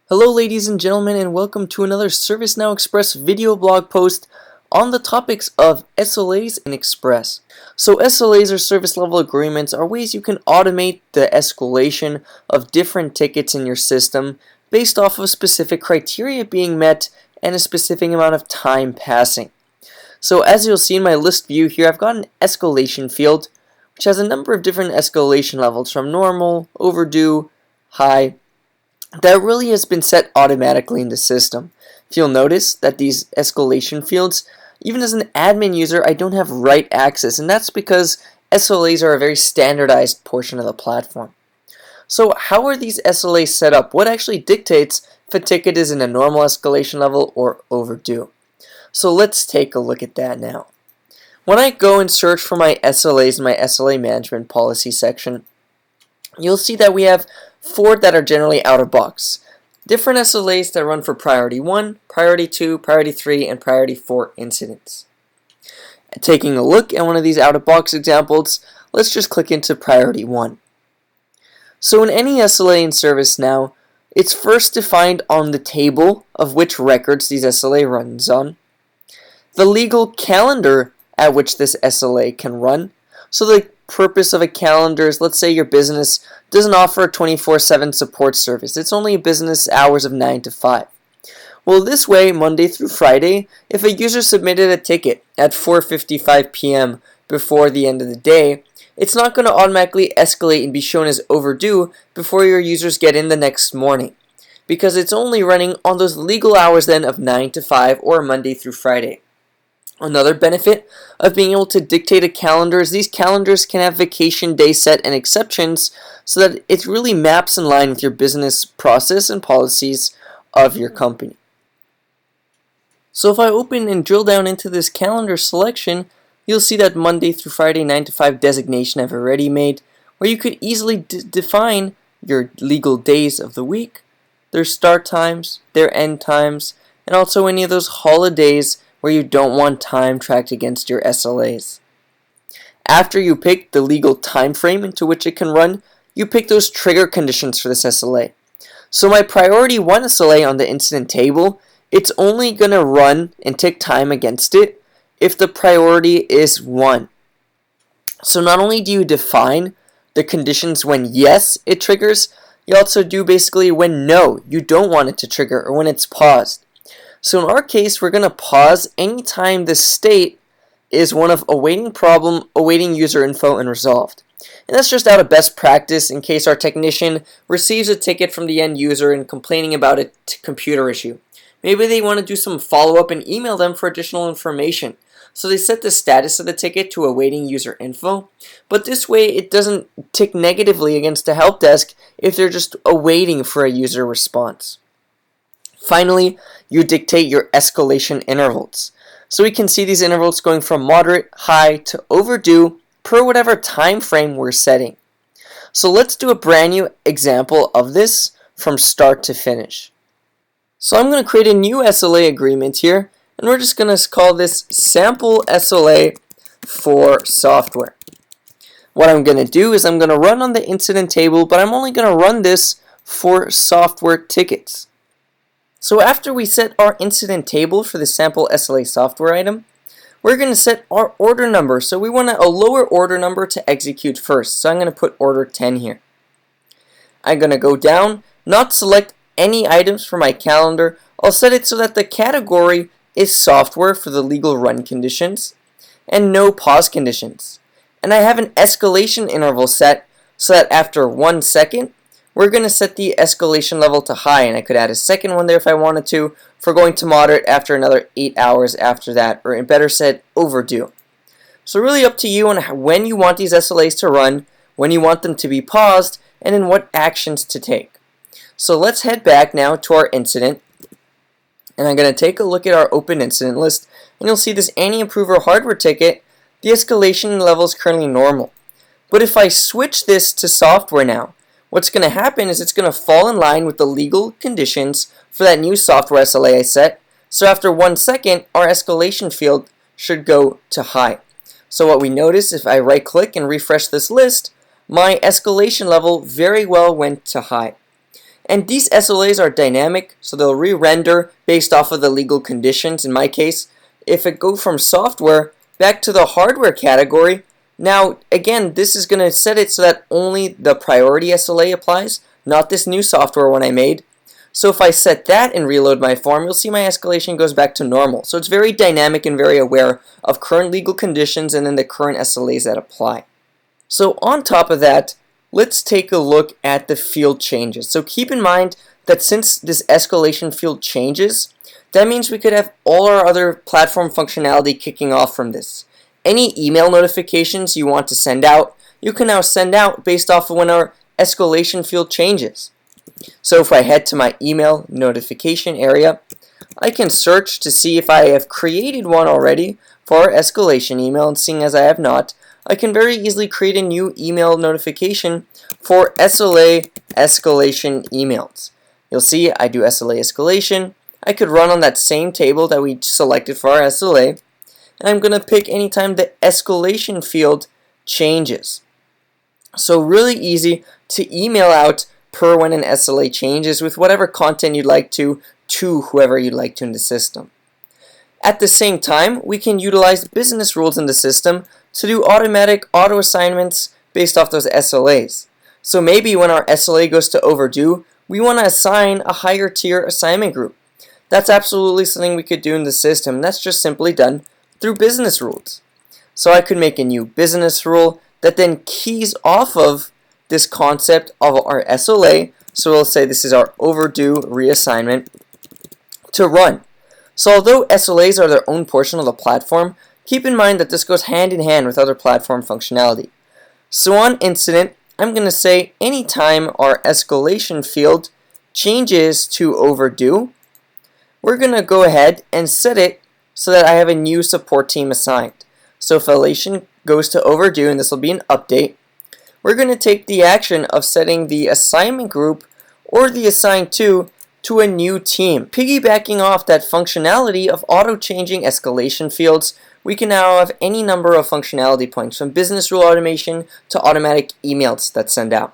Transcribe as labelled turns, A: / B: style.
A: Hello ladies and gentlemen, and welcome to another ServiceNow Express video blog post on the topics of SLAs in Express. So SLAs, or service level agreements, are ways you can automate the escalation of different tickets in your system based off of specific criteria being met and a specific amount of time passing. So as you'll see in my list view here, I've got an escalation field which has a number of different escalation levels from normal, overdue, high, that really has been set automatically in the system. If you'll notice that these escalation fields, even as an admin user, I don't have write access, and that's because SLAs are a very standardized portion of the platform. So how are these SLAs set up? What actually dictates if a ticket is in a normal escalation level or overdue? So let's take a look at that now. When I go and search for my SLAs in my SLA Management Policy section, you'll see that we have 4 that are generally out of box. Different SLAs that run for Priority 1, Priority 2, Priority 3, and Priority 4 incidents. Taking a look at one of these out of box examples, let's just click into Priority 1. So in any SLA in ServiceNow, it's first defined on the table of which records these SLA runs on, the legal calendar at which this SLA can run. So the purpose of a calendar is, let's say your business doesn't offer a 24/7 support service. It's only business hours of 9 to 5. Well, this way, Monday through Friday, if a user submitted a ticket at 4:55 p.m. before the end of the day, it's not going to automatically escalate and be shown as overdue before your users get in the next morning, because it's only running on those legal hours then of 9 to 5 or Monday through Friday. Another benefit of being able to dictate a calendar is these calendars can have vacation day set and exceptions so that it really maps in line with your business process and policies of your company. So if I open and drill down into this calendar selection, you'll see that Monday through Friday 9 to 5 designation I've already made, where you could easily define your legal days of the week, their start times, their end times, and also any of those holidays where you don't want time tracked against your SLAs. After you pick the legal time frame into which it can run, you pick those trigger conditions for this SLA. So my Priority 1 SLA on the incident table, it's only going to run and tick time against it if the priority is 1. So not only do you define the conditions when yes, it triggers, you also do basically when no, you don't want it to trigger, or when it's paused. So in our case, we're going to pause anytime the state is one of awaiting problem, awaiting user info, and resolved. And that's just out of best practice in case our technician receives a ticket from the end user and complaining about a computer issue. Maybe they want to do some follow-up and email them for additional information. So they set the status of the ticket to awaiting user info, but this way it doesn't tick negatively against the help desk if they're just awaiting for a user response. Finally, you dictate your escalation intervals. So we can see these intervals going from moderate, high, to overdue per whatever time frame we're setting. So let's do a brand new example of this from start to finish. So I'm going to create a new SLA agreement here, and we're just going to call this Sample SLA for Software. What I'm going to do is I'm going to run on the incident table, but I'm only going to run this for software tickets. So after we set our incident table for the sample SLA software item, we're going to set our order number. So we want a lower order number to execute first. So I'm going to put order 10 here. I'm going to go down, not select any items for my calendar. I'll set it so that the category is software for the legal run conditions and no pause conditions. And I have an escalation interval set so that after 1 second, we're going to set the escalation level to high, and I could add a second one there if I wanted to, for going to moderate after another 8 hours after that, or better said, overdue. So really up to you on when you want these SLAs to run, when you want them to be paused, and in what actions to take. So let's head back now to our incident, and I'm going to take a look at our open incident list, and you'll see this anti-improver hardware ticket, the escalation level is currently normal. But if I switch this to software now, what's going to happen is it's going to fall in line with the legal conditions for that new software SLA I set. So after 1 second, our escalation field should go to high. So what we notice, if I right click and refresh this list, my escalation level very well went to high. And these SLAs are dynamic, so they'll re-render based off of the legal conditions. In my case, if it go from software back to the hardware category, now again, this is going to set it so that only the priority SLA applies, not this new software one I made. So if I set that and reload my form, you'll see my escalation goes back to normal. So it's very dynamic and very aware of current legal conditions and then the current SLAs that apply. So on top of that, let's take a look at the field changes. So keep in mind that since this escalation field changes, that means we could have all our other platform functionality kicking off from this. Any email notifications you want to send out, you can now send out based off of when our escalation field changes. So if I head to my email notification area, I can search to see if I have created one already for our escalation email, and seeing as I have not, I can very easily create a new email notification for SLA escalation emails. You'll see I do SLA escalation. I could run on that same table that we selected for our SLA, and I'm going to pick anytime the escalation field changes. So really easy to email out per when an SLA changes with whatever content you'd like to whoever you'd like to in the system. At the same time, we can utilize business rules in the system to do automatic auto assignments based off those SLAs. So maybe when our SLA goes to overdue, we want to assign a higher tier assignment group. That's absolutely something we could do in the system. That's just simply done through business rules. So I could make a new business rule that then keys off of this concept of our SLA. So we'll say this is our overdue reassignment to run. So although SLAs are their own portion of the platform, keep in mind that this goes hand in hand with other platform functionality. So on incident, I'm going to say anytime our escalation field changes to overdue, we're going to go ahead and set it so that I have a new support team assigned. So if escalation goes to overdue, and this will be an update, we're going to take the action of setting the assignment group or the assigned to a new team. Piggybacking off that functionality of auto-changing escalation fields, we can now have any number of functionality points, from business rule automation to automatic emails that send out.